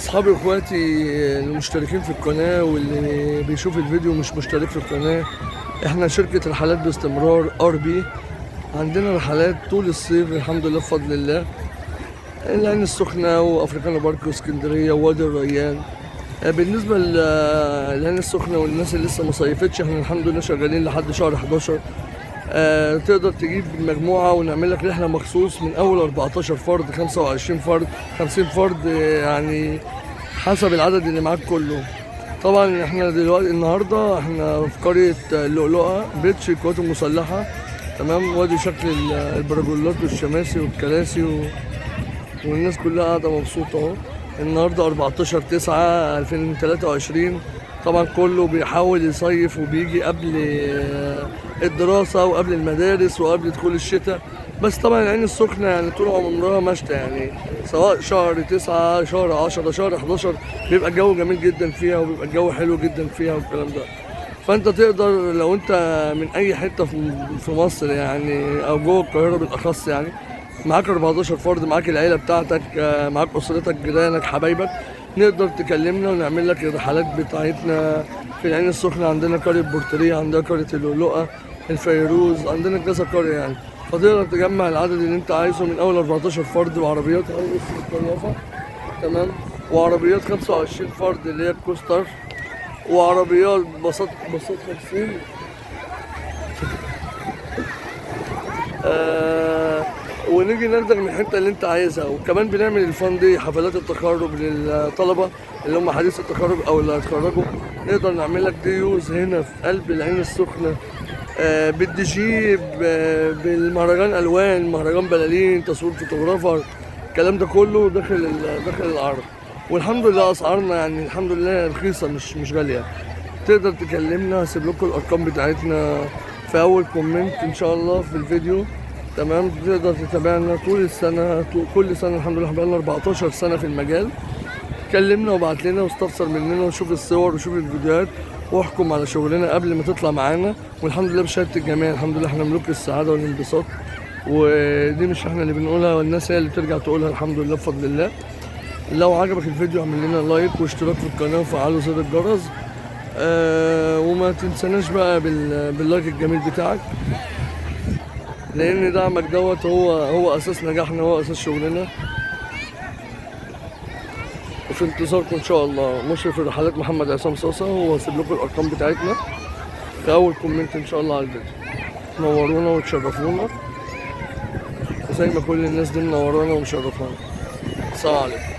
اصحابي واخواتي المشتركين في القناه واللي بيشوف الفيديو مش مشترك في القناه، احنا شركه رحلات باستمرار RB. عندنا رحلات طول الصيف الحمد لله بفضل الله، العين السخنه وافريكانو بارك واسكندريه ووادي الريان. بالنسبه للعين السخنه والناس اللي لسه ما صيفتش، احنا الحمد لله شغالين لحد شهر 11. تقدر تجيب مجموعة ونعمل لك رحلة مخصوص من أول 14 فرد، 25 فرد، 50 فرد، يعني حسب العدد اللي معاك كله. طبعا احنا دلوقتي النهاردة احنا في قرية اللؤلؤة، بيتش القوات المسلحة، تمام. وادي شكل البراجولات والشماسي والكراسي والناس كلها قاعدة مبسوطة اهو. النهاردة 14/9/2023. طبعا كله بيحاول يصيف وبيجي قبل الدراسة وقبل المدارس وقبل دخول الشتاء. بس طبعا العين السخنة يعني طول عمرها مشتى، يعني سواء شهر 9 شهر 10 شهر 11 بيبقى الجو جميل جدا فيها وبيبقى الجو حلو جدا فيها والكلام ده. فانت تقدر لو انت من اي حتة في مصر يعني او جوه القاهرة بالاخص، يعني معاك 14 فرد، معاك العيلة بتاعتك، معاك اسرتك، جيرانك، حبايبك، نقدر تكلمنا ونعمل لك الرحلات بتاعتنا. في العين السخنة عندنا قرية بورتريه، عندنا قرية اللؤلؤة، الفيروز، عندنا كذا قرية يعني. فتقدر تجمع العدد اللي انت عايزه من اول 14 فرد، وعربيات الضيافة، تمام، وعربيات 25 فرد اللي هي الكوستر، وعربيات باصات 50. ونيجي ناخدك من الحته اللي انت عايزها. وكمان بنعمل الفان دي، حفلات التخرج للطلبه اللي هم حديث التخرج او اللي هيتخرجوا، نقدر نعمل لك ديوز هنا في قلب العين السخنه، بالدي جي، بالمهرجان الوان، مهرجان بلالين، تصوير فوتوغرافر، الكلام ده كله داخل العرض. والحمد لله اسعارنا يعني الحمد لله رخيصه، مش غاليه. تقدر تكلمنا، هسيب لكم الارقام بتاعتنا في اول كومنت ان شاء الله في الفيديو، تمام. تقدر تتابعنا طول السنه، كل سنه الحمد لله، بقالنا 14 سنه في المجال. كلمنا وابعت لنا واستفسر مننا وشوف الصور وشوف الفيديوهات واحكم على شغلنا قبل ما تطلع معانا. والحمد لله بشهاده الجميع الحمد لله احنا ملوك السعاده والانبساط، ودي مش احنا اللي بنقولها، والناس هي اللي بترجع تقولها الحمد لله بفضل الله. لو عجبك الفيديو اعمل لنا لايك واشتراك في القناه وفعلوا زر الجرس، وما تنسناش بقى باللايك الجميل بتاعك، لان دعمك دوت هو اساس نجاحنا، هو اساس شغلنا. وفي انتظاركم ان شاء الله. مشرف الرحلات محمد عصام صوصه، وهسيب لكم الارقام بتاعتنا في اول كومنت ان شاء الله على الفيديو. نورونا وتشرفونا زي ما كل الناس دي منورانا ومشرفانا. السلام عليكم.